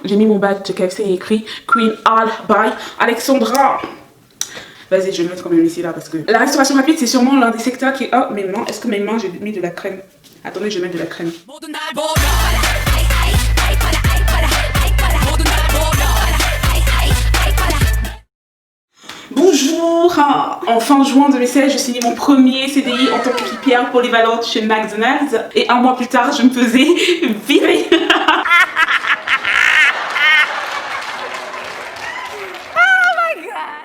J'ai mis mon badge de KFC et écrit Queen Al by Alexandra. Vas-y, je vais le mettre quand même ici là parce que la restauration rapide c'est sûrement l'un des secteurs qui... Oh, mes mains, est-ce que mes mains j'ai mis de la crème? Attendez, je vais mettre de la crème. Bonjour, en fin juin 2016, je signais mon premier CDI en tant qu'équipière polyvalente chez McDonald's et un mois plus tard, je me faisais virer.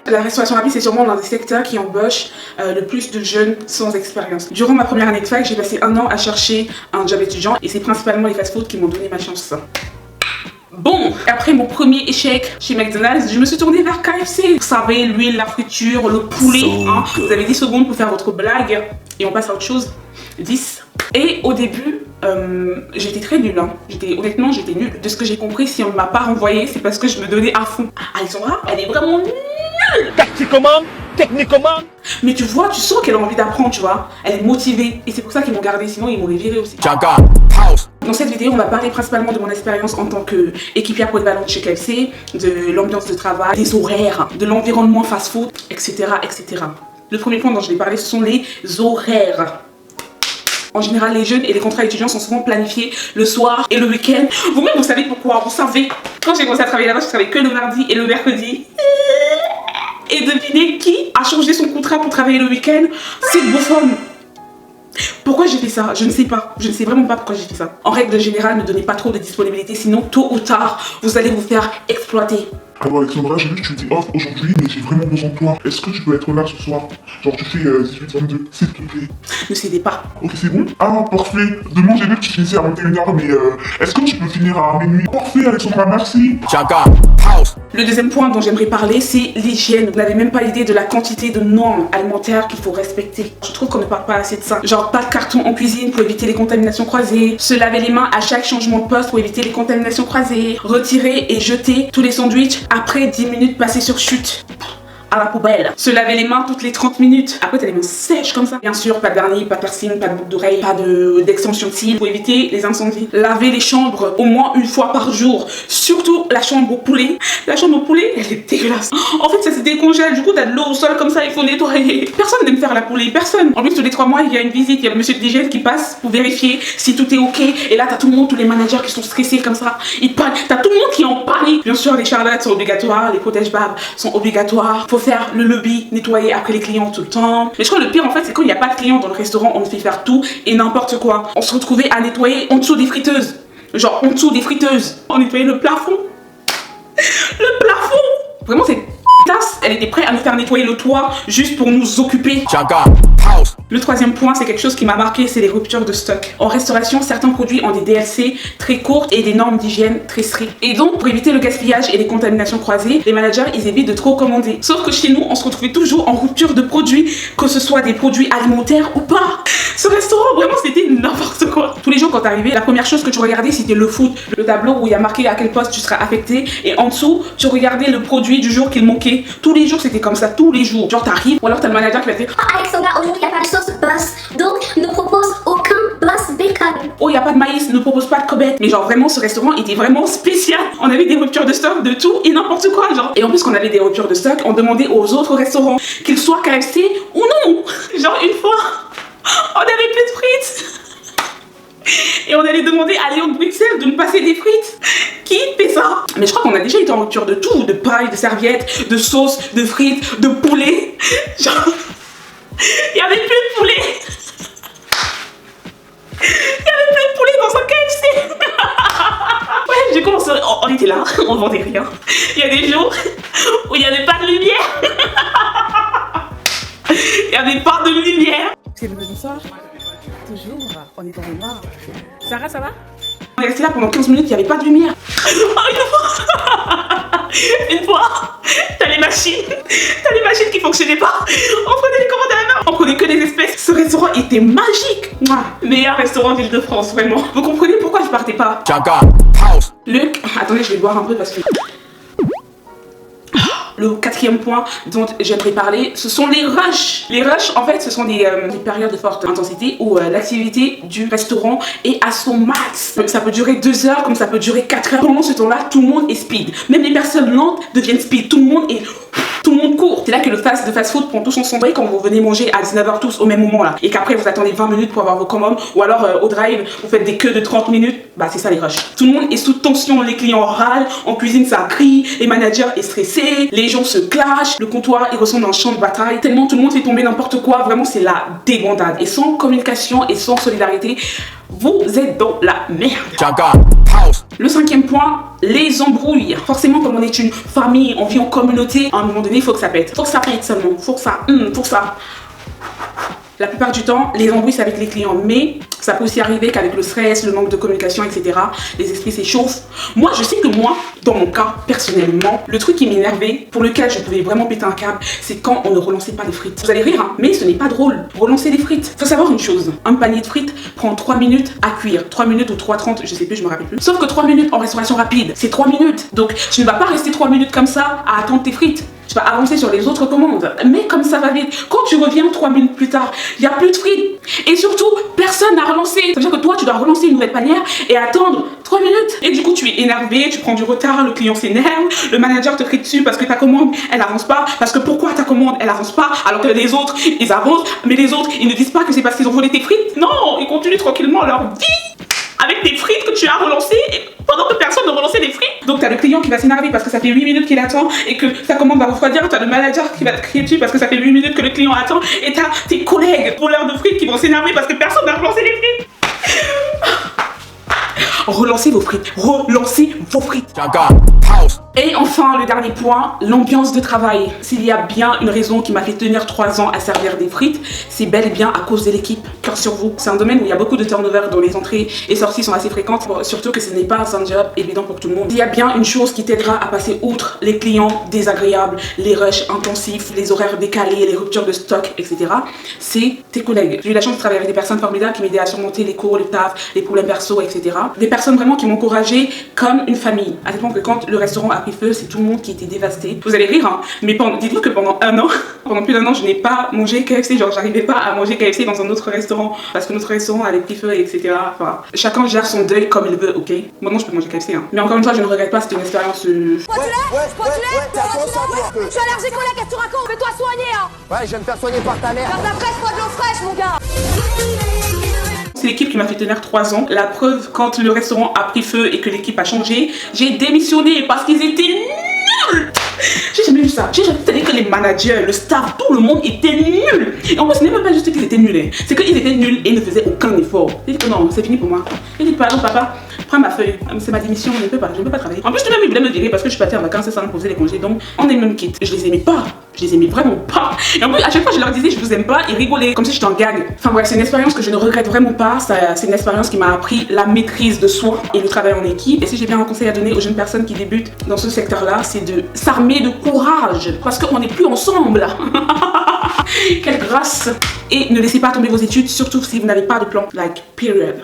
La restauration rapide, c'est sûrement l'un des secteurs qui embauche le plus de jeunes sans expérience. Durant ma première année de fac, j'ai passé un an à chercher un job étudiant et c'est principalement les fast-food qui m'ont donné ma chance. Bon, après mon premier échec chez McDonald's, je me suis tournée vers KFC. Vous savez, l'huile, la friture, le poulet, hein. Vous avez 10 secondes pour faire votre blague et on passe à autre chose. 10. Et au début, j'étais très nulle. Hein. Honnêtement, j'étais nulle. De ce que j'ai compris, si on ne m'a pas renvoyée, c'est parce que je me donnais à fond. Alexandra, elle est vraiment nulle. Tactiquement, techniquement. Mais tu vois, tu sens qu'elle a envie d'apprendre, tu vois. Elle est motivée. Et c'est pour ça qu'ils m'ont gardée, sinon ils m'auraient virée aussi. Dans cette vidéo, on va parler principalement de mon expérience en tant qu'équipière polyvalente chez KFC, de l'ambiance de travail, des horaires, de l'environnement fast-food, etc., etc. Le premier point dont je vais parler, ce sont les horaires. En général, les jeunes et les contrats étudiants sont souvent planifiés le soir et le week-end. Vous-même, vous savez pourquoi. Vous savez, quand j'ai commencé à travailler là-bas, je travaillais que le mardi et le mercredi. Et devinez qui a changé son contrat pour travailler le week-end? C'est Bouffon. Pourquoi j'ai fait ça? Je ne sais pas. Je ne sais vraiment pas pourquoi j'ai fait ça. En règle générale, ne donnez pas trop de disponibilité, sinon tôt ou tard, vous allez vous faire exploiter. Alors Alexandra, j'ai vu que tu étais off aujourd'hui, mais j'ai vraiment besoin de toi. Est-ce que je peux être là ce soir? Genre tu fais 18-22, s'il te plaît. Ne cédez pas. Ok, c'est bon? Ah, parfait. Demain, j'ai vu que tu finissais à 21h, mais est-ce que tu peux finir à minuit? Parfait, Alexandra, merci. Le deuxième point dont j'aimerais parler, c'est l'hygiène. Vous n'avez même pas idée de la quantité de normes alimentaires qu'il faut respecter. Je trouve qu'on ne parle pas assez de ça. Genre pas de carton en cuisine pour éviter les contaminations croisées. Se laver les mains à chaque changement de poste pour éviter les contaminations croisées. Retirer et jeter tous les sandwichs après 10 minutes passées sur chute à la poubelle. Se laver les mains toutes les 30 minutes. Après t'as les mains sèches comme ça. Bien sûr, pas de vernis, pas de piercing, pas de boucle d'oreille, pas d'extension de cils pour éviter les incendies. Laver les chambres au moins une fois par jour. Surtout la chambre au poulet. La chambre au poulet, elle est dégueulasse. En fait, ça se décongèle. Du coup, t'as de l'eau au sol comme ça, il faut nettoyer. Personne n'aime faire la poulet, personne. En plus, tous les 3 mois, il y a une visite. Il y a le monsieur de l'hygiène qui passe pour vérifier si tout est ok. Et là, t'as tout le monde, tous les managers qui sont stressés comme ça. Ils paniquent. T'as tout le monde qui est en panique. Bien sûr, les charlottes sont obligatoires, les protège-babs sont obligatoires. Faut faire le lobby, nettoyer après les clients tout le temps. Mais je crois que le pire en fait c'est quand il n'y a pas de clients dans le restaurant, on fait faire tout et n'importe quoi. On se retrouvait à nettoyer en dessous des friteuses. Genre en dessous des friteuses. On nettoyait le plafond. Le plafond. Vraiment c'est tasse. Elle était prête à nous faire nettoyer le toit juste pour nous occuper. Le troisième point, c'est quelque chose qui m'a marqué, c'est les ruptures de stock. En restauration, certains produits ont des DLC très courtes et des normes d'hygiène très strictes. Et donc, pour éviter le gaspillage et les contaminations croisées, les managers, ils évitent de trop commander. Sauf que chez nous, on se retrouvait toujours en rupture de produits, que ce soit des produits alimentaires ou pas. Ce restaurant, vraiment, c'était n'importe quoi. Tous les jours, quand t'arrivais, la première chose que tu regardais, c'était le food. Le tableau où il y a marqué à quel poste tu seras affecté. Et en dessous, tu regardais le produit du jour qu'il manquait. Tous les jours, c'était comme ça, tous les jours. Genre, t'arrives, ou alors t'as le manager qui va te dire Alexandra, aujourd'hui, il n'y a pas de sauce boss, donc ne propose aucun boss bacon. oh, il n'y a pas de maïs, ne propose pas de cobettes. Mais genre, vraiment, ce restaurant était vraiment spécial. On avait des ruptures de stock de tout et n'importe quoi, genre. Et en plus qu'on avait des ruptures de stock, on demandait aux autres restaurants, qu'ils soient KFC ou non. Genre, une fois, on avait plus de frites. Et on allait demander à Léon de Bruxelles de nous passer des frites. Qui fait ça? Mais je crois qu'on a déjà été en rupture de tout. De paille, de serviettes, de sauce, de frites, de poulet. Genre, il n'y avait plus de poulet. Il n'y avait plus de poulet dans un KFC. Ouais, j'ai commencé, on était là, on vendait rien. Il y a des jours où il n'y avait pas de lumière. Il n'y avait pas de lumière. C'est le bonsoir. Toujours, on est dans le noir. Sarah, ça va? On est resté là pendant 15 minutes, il n'y avait pas de lumière. Une fois, t'as les machines qui fonctionnaient pas. On prenait les commandes à la main, on prenait que des espèces. Ce restaurant était magique. Meilleur restaurant d'Île-de-France, vraiment. Vous comprenez pourquoi je partais pas? Luc, attendez, je vais boire un peu parce que... le 4e point dont j'aimerais parler, ce sont les rushs. Les rushs, en fait, ce sont des périodes de forte intensité où l'activité du restaurant est à son max. Ça peut durer 2 heures comme ça peut durer 4 heures. Pendant ce temps-là, tout le monde est speed. Même les personnes lentes deviennent speed. Tout le monde court. C'est là que le fast-food prend tout son sombré quand vous venez manger à 19h tous au même moment là. Et qu'après vous attendez 20 minutes pour avoir vos commandes. Ou alors au drive, vous faites des queues de 30 minutes. Bah c'est ça les rushs. Tout le monde est sous tension, les clients râlent, en cuisine ça crie, les managers est stressé, les gens se clashent, le comptoir il ressemble à un champ de bataille. Tellement tout le monde fait tomber n'importe quoi. Vraiment c'est la débandade. Et sans communication et sans solidarité, vous êtes dans la merde. Le 5e point, les embrouilles. Forcément, comme on est une famille, on vit en communauté, à un moment donné, il faut que ça pète. Faut que ça pète seulement. Faut que ça. La plupart du temps, les embrouilles, c'est avec les clients. Mais ça peut aussi arriver qu'avec le stress, le manque de communication, etc., les esprits s'échauffent. Moi, je sais que moi, dans mon cas, personnellement, le truc qui m'énervait, pour lequel je pouvais vraiment péter un câble, c'est quand on ne relançait pas les frites. Vous allez rire, hein, mais ce n'est pas drôle. Relancer les frites. Faut savoir une chose. Un panier de frites prend 3 minutes à cuire. 3 minutes ou 3:30, je sais plus, je me rappelle plus. Sauf que 3 minutes en restauration rapide, c'est 3 minutes. Donc, tu ne vas pas rester 3 minutes comme ça à attendre tes frites. Tu vas avancer sur les autres commandes. Mais comme ça va vite, quand tu reviens 3 minutes plus tard, il n'y a plus de frites. Et surtout, personne n'a relancé. Ça veut dire que toi, tu dois relancer une nouvelle panière et attendre 3 minutes. Et du coup, tu es énervé, tu prends du retard, le client s'énerve, le manager te crie dessus parce que ta commande, elle avance pas. Parce que pourquoi ta commande, elle avance pas alors que les autres, ils avancent. Mais les autres, ils ne disent pas que c'est parce qu'ils ont volé tes frites. Non, ils continuent tranquillement leur vie avec des frites que tu as relancées pendant que personne ne relançait les frites. Donc t'as le client qui va s'énerver parce que ça fait 8 minutes qu'il attend et que sa commande va refroidir. T'as le manager qui va te crier dessus parce que ça fait 8 minutes que le client attend. Et t'as tes collègues voleurs de frites qui vont s'énerver parce que personne n'a relancé les frites. Relancez vos frites. Relancez vos frites. Et enfin, le dernier point, l'ambiance de travail. S'il y a bien une raison qui m'a fait tenir 3 ans à servir des frites, c'est bel et bien à cause de l'équipe. Cœur sur vous. C'est un domaine où il y a beaucoup de turnover, dont les entrées et sorties sont assez fréquentes. Surtout que ce n'est pas un job évident pour tout le monde. Il y a bien une chose qui t'aidera à passer outre les clients désagréables, les rushs intensifs, les horaires décalés, les ruptures de stock, etc. C'est tes collègues. J'ai eu la chance de travailler avec des personnes formidables qui m'aidaient à surmonter les cours, le taf, les problèmes perso, etc. Des personnes vraiment qui m'encourageaient comme une famille. À tel point que quand le restaurant a pris feu, c'est tout le monde qui était dévasté. Vous allez rire, hein, mais dites-vous que pendant plus d'un an, je n'ai pas mangé KFC. Genre, j'arrivais pas à manger KFC dans un autre restaurant parce que notre restaurant avait pris feu, etc. Enfin, chacun gère son deuil comme il veut, ok? Maintenant, je peux manger KFC, hein. Mais encore une fois, je ne regrette pas, c'était une expérience. Je suis allergique au lait, qu'est-ce que tu racontes? Fais-toi soigner, hein! Ouais, je vais me faire soigner par ta mère. Garde la fraîche, pas de l'eau fraîche, mon gars! C'est l'équipe qui m'a fait tenir 3 ans. La preuve, quand le restaurant a pris feu et que l'équipe a changé, j'ai démissionné parce qu'ils étaient nuls. J'ai jamais vu ça. J'ai jamais vu que les managers, le staff, tout le monde était nul. Et en plus, ce n'est même pas juste qu'ils étaient nuls. Hein. C'est qu'ils étaient nuls et ne faisaient aucun effort. J'ai dit que non, c'est fini pour moi. J'ai dit pardon papa, prends ma feuille. C'est ma démission, je ne peux pas travailler. En plus, lui-même il voulait me virer parce que je suis partie en vacances sans me poser les congés. Donc, on est même quitte. Je les aimais pas. Je les aimais vraiment pas. Et en plus, à chaque fois, je leur disais je vous aime pas, ils rigolaient comme si j'étais en gag. Enfin bref, c'est une expérience que je ne regrette vraiment pas. C'est une expérience qui m'a appris la maîtrise de soi et le travail en équipe. Et si j'ai bien un conseil à donner aux jeunes personnes qui débutent dans ce secteur-là, c'est de s'armer de courage. Parce qu'on n'est plus ensemble. Quelle grâce. Et ne laissez pas tomber vos études, surtout si vous n'avez pas de plan. Like, period.